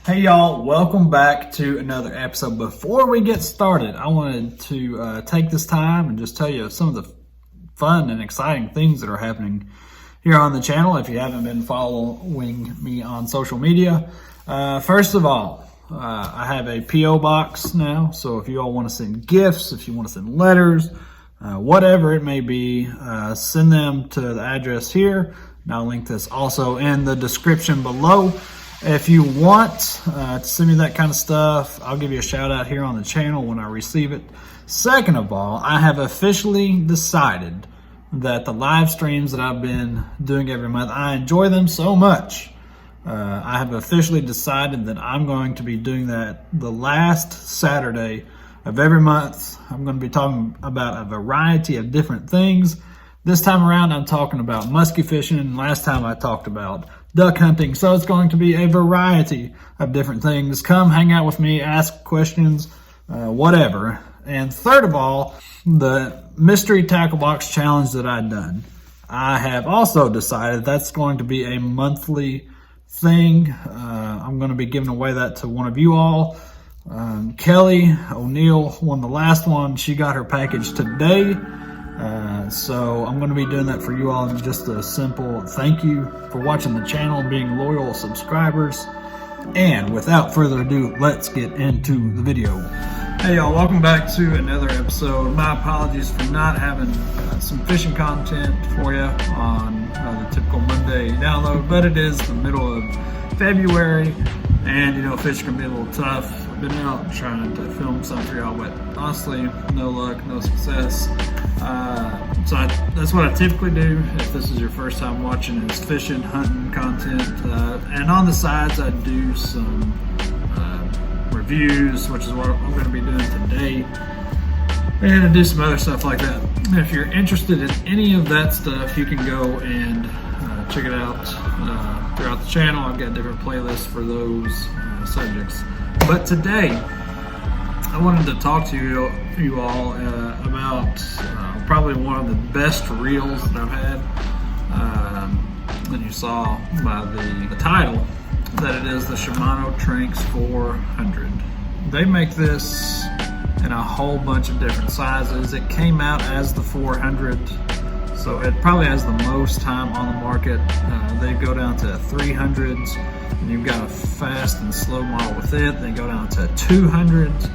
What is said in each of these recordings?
Hey y'all, welcome back to another episode. Before we get started, I wanted to take this time and just tell you some of the fun and exciting things that are happening here on the channel if you haven't been following me on social media. First of all, I have a P.O. box now, so if you all want to send gifts, if you want to send letters, whatever it may be, send them to the address here, and I'll link this also in the description below. If you want to send me that kind of stuff, I'll give you a shout out here on the channel when I receive it. Second of all, I have officially decided that the live streams that I've been doing every month, I enjoy them so much. I have officially decided that I'm going to be doing that the last Saturday of every month. I'm going to be talking about a variety of different things. This time around, I'm talking about muskie fishing. Last time I talked about duck hunting. So it's going to be a variety of different things. Come hang out with me, ask questions, whatever. And third of all, the mystery tackle box challenge that I've done, I have also decided that's going to be a monthly thing. I'm going to be giving away that to one of you all. Kelly O'Neill won the last one. She got her package today. So I'm going to be doing that for you all. And just a simple thank you for watching the channel and being loyal subscribers. And without further ado, let's get into the video. Hey y'all, welcome back to another episode. My apologies for not having some fishing content for you on the typical Monday download, but it is the middle of February, and you know, fishing can be a little tough. I've been out trying to film some for y'all, but honestly, no luck, no success. So that's what I typically do if this is your first time watching, is fishing, hunting content. And on the sides, I do some reviews, which is what I'm going to be doing today. And I do some other stuff like that. If you're interested in any of that stuff, you can go and check it out throughout the channel. I've got different playlists for those subjects. But today, I wanted to talk to you all about probably one of the best reels that I've had. And you saw by the title that it is the Shimano Tranx 400. They make this in a whole bunch of different sizes. It came out as the 400, so it probably has the most time on the market. They go down to 300s, and you've got a fast and slow model with it. They go down to 200s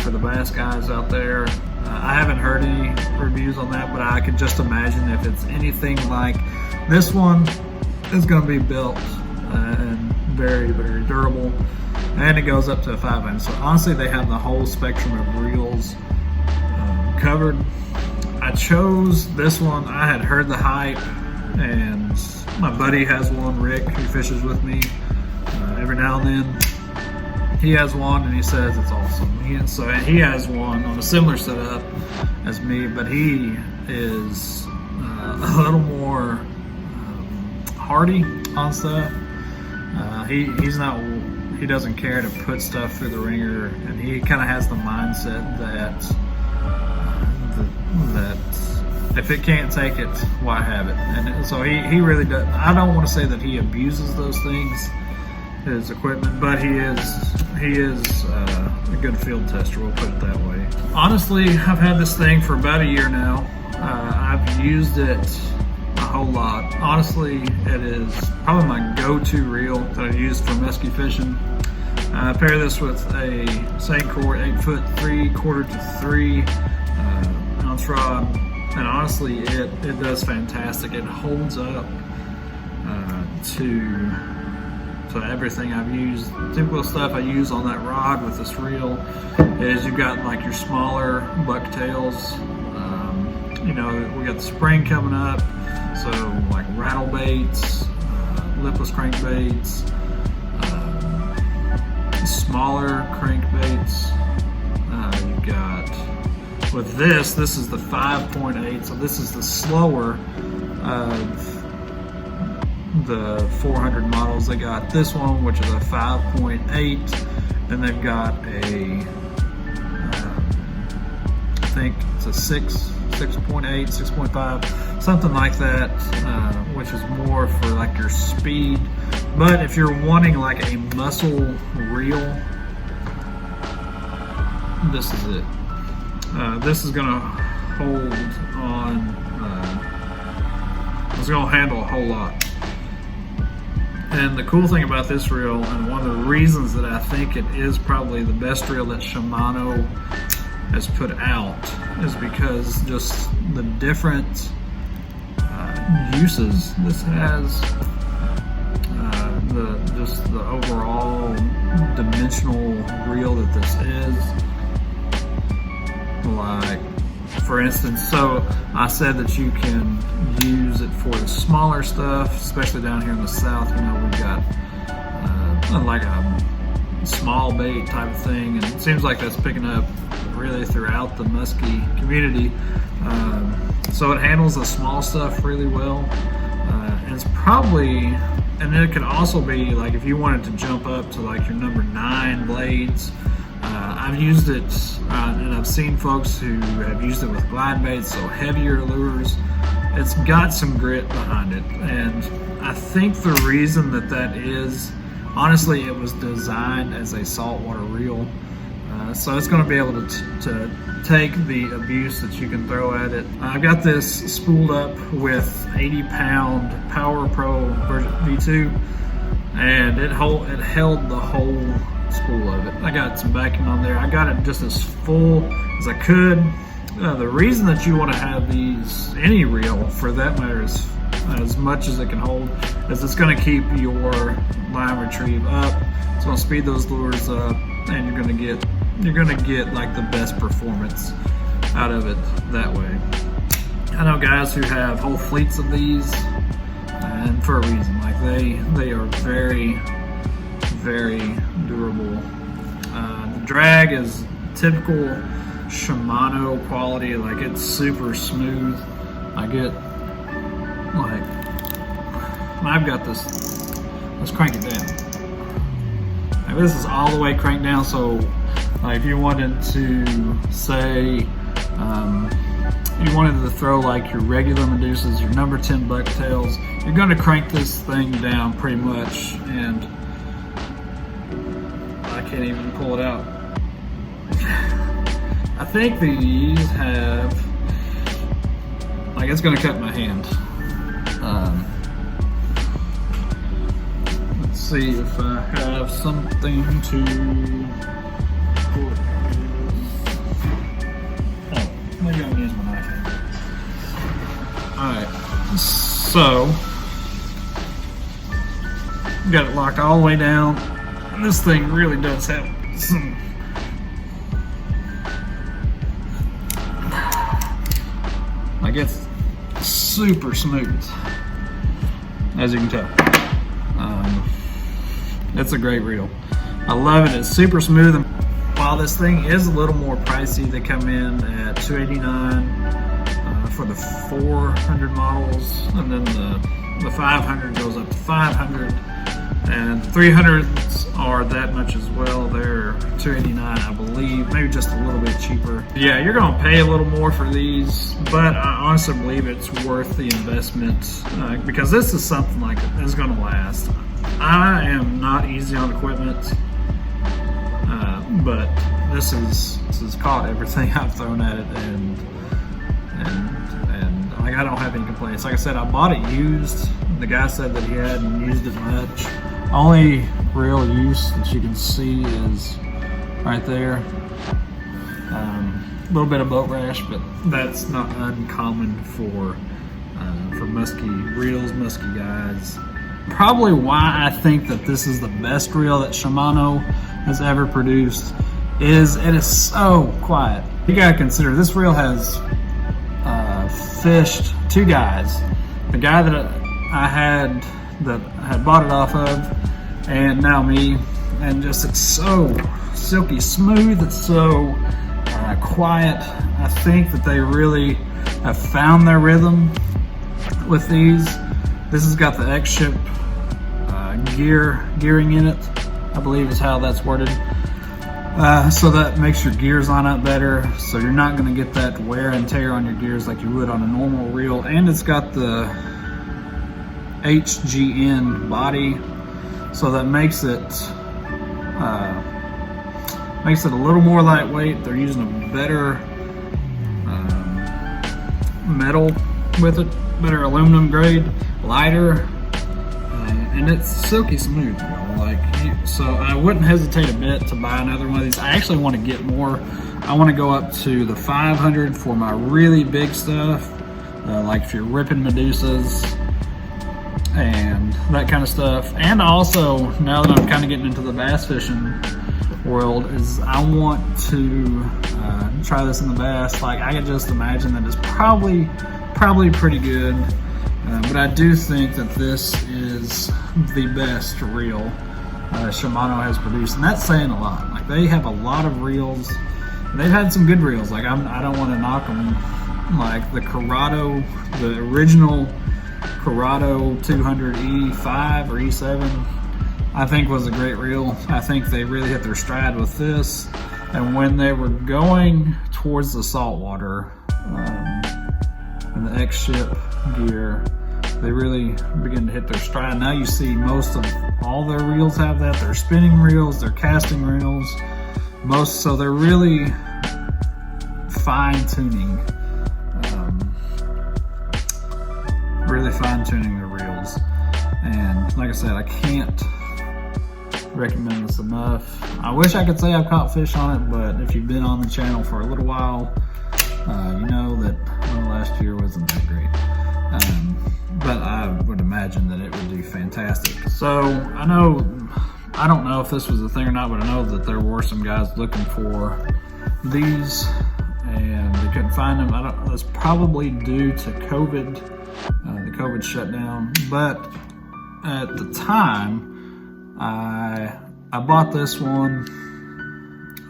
for the bass guys out there. I haven't heard any reviews on that, but I could just imagine if it's anything like this one, it's going to be built and very, very durable. And it goes up to a 5-inch. So honestly, they have the whole spectrum of reels covered. I chose this one. I had heard the hype, and my buddy has one, Rick, who fishes with me every now and then. He has one and he says it's awesome. He has one on a similar setup as me, but he is a little more hardy on stuff. He doesn't care to put stuff through the ringer, and he kind of has the mindset that if it can't take it, why have it? And so he really does. I don't want to say that he abuses those things, his equipment, but he is a good field tester, we'll put it that way. Honestly, I've had this thing for about a year now. I've used it a whole lot. Honestly, it is probably my go-to reel that I use for muskie fishing. I pair this with a St-Cord 8-foot 3/4 to 3 ounce rod, and honestly, it does fantastic. It holds up to everything I've used. Typical stuff I use on that rod with this reel is you've got like your smaller bucktails. You know, we got the spring coming up, so like rattle baits, lipless crankbaits, smaller crankbaits. You've got, with this is the 5.8, so this is the slower of the 400 models. They got this one, which is a 5.8, then they've got a I think it's a 6.8, 6.5, something like that, which is more for like your speed But if you're wanting like a muscle reel, this is it. This is gonna hold on, it's gonna handle a whole lot. And the cool thing about this reel, and one of the reasons that I think it is probably the best reel that Shimano has put out, is because just the different uses this has, just the overall dimensional reel that this is. Like, for instance, so I said that you can use it for the smaller stuff, especially down here in the south. You know, we've got like a small bait type of thing, and it seems like that's picking up really throughout the musky community. So it handles the small stuff really well, and it's probably, and then it can also be like if you wanted to jump up to like your number 9 blades. I've used it, and I've seen folks who have used it with glide baits, so heavier lures. It's got some grit behind it, and I think the reason that is, honestly, it was designed as a saltwater reel, so it's going to be able to take the abuse that you can throw at it. I've got this spooled up with 80-pound Power Pro version V2, and it held the whole spool of it. I got some backing on there. I got it just as full as I could. The reason that you want to have these, any reel for that matter, is as much as it can hold, is it's going to keep your line retrieve up. It's going to speed those lures up, and you're going to get like the best performance out of it that way. I know guys who have whole fleets of these, and for a reason. Like they are very, very durable. The drag is typical Shimano quality. Like, it's super smooth. I get like, I've got this. Let's crank it down. Now, this is all the way cranked down. So if you wanted to say, you wanted to throw like your regular Medusas, your number 10 bucktails, you're going to crank this thing down pretty much, and I can't even pull it out. I think these have, like, it's going to cut my hand. Let's see if I have something to pull it. Oh, maybe I'll use my knife. Alright, so got it locked all the way down. And this thing really does have some, like, it's super smooth, as you can tell. It's a great reel. I love it. It's super smooth. And while this thing is a little more pricey, they come in at $289 for the 400 models, and then the 500 goes up to $500, and 300s are that much as well. They're $289, I believe, maybe just a little bit cheaper. Yeah, you're gonna pay a little more for these, but I honestly believe it's worth the investment, because this is something like it's gonna last. I am not easy on equipment, but this has caught everything I've thrown at it, and like, I don't have any complaints. Like I said, I bought it used. The guy said that he hadn't used it much. Only real use that you can see is right there. A little bit of boat rash, but that's not uncommon for musky reels, musky guys. Probably why I think that this is the best reel that Shimano has ever produced is it is so quiet. You gotta consider this reel has fished 2 guys. The guy that I had bought it off of, and now me, and just it's so silky smooth. It's so quiet. I think that they really have found their rhythm with these. This has got the X-Ship gearing in it, I believe is how that's worded. So that makes your gears line up better, so you're not going to get that wear and tear on your gears like you would on a normal reel. And it's got the HGN body, So that makes it a little more lightweight. They're using a better metal with it, better aluminum grade, lighter, and it's silky smooth, so I wouldn't hesitate a bit to buy another one of these. I actually want to get more. I want to go up to the 500 for my really big stuff, like if you're ripping Medusas and that kind of stuff. And also, now that I'm kind of getting into the bass fishing world, is I want to try this in the bass. Like, I can just imagine that it's probably pretty good, but I do think that this is the best reel Shimano has produced, and that's saying a lot. Like, they have a lot of reels. They've had some good reels. Like, I don't want to knock them. Like the Corrado, the original Corrado 200 E5 or E7, I think was a great reel. I think they really hit their stride with this. And when they were going towards the saltwater and the X-Ship gear, they really begin to hit their stride. Now you see most of all their reels have that. They're spinning reels, they're casting reels, so they're really fine-tuning, their reels. And like I said, I can't recommend this enough. I wish I could say I've caught fish on it, but if you've been on the channel for a little while, you know that last year wasn't that great. But I would imagine that it would do fantastic. So I don't know if this was a thing or not, but I know that there were some guys looking for these and they couldn't find them. That's probably due to COVID, the COVID shutdown. But at the time, I bought this one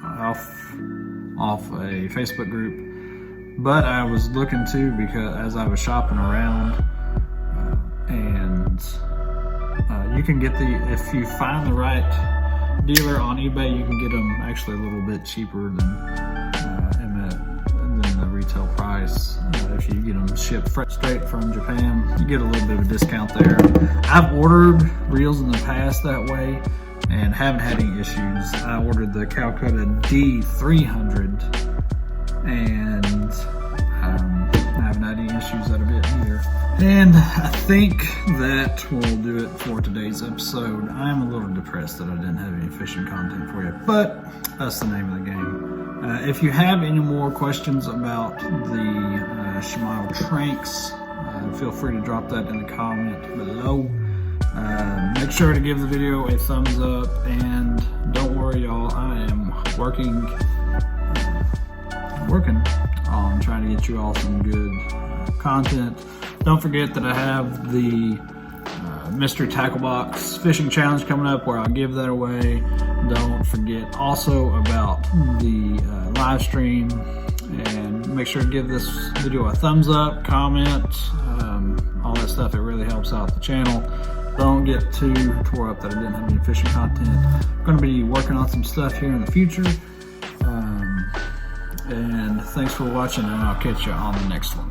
off a Facebook group, but I was looking too, because as I was shopping around, and you can get if you find the right dealer on eBay, you can get them actually a little bit cheaper than the retail price. If you get them shipped straight from Japan, you get a little bit of a discount there. I've ordered reels in the past that way and haven't had any issues. I ordered the Calcutta D300 and I haven't had any issues out of it either. And I think that will do it for today's episode. I'm a little depressed that I didn't have any fishing content for you, but that's the name of the game. If you have any more questions about the Shimano Tranx, feel free to drop that in the comment below. Make sure to give the video a thumbs up, and don't worry y'all, I am working on trying to get you all some good content. Don't forget that I have the mystery tackle box fishing challenge coming up where I'll give that away. Don't forget also about the live stream, and make sure to give this video a thumbs up, comment, all that stuff. It really helps out the channel. Don't get too tore up that I didn't have any fishing content. I'm going to be working on some stuff here in the future. And thanks for watching, and I'll catch you on the next one.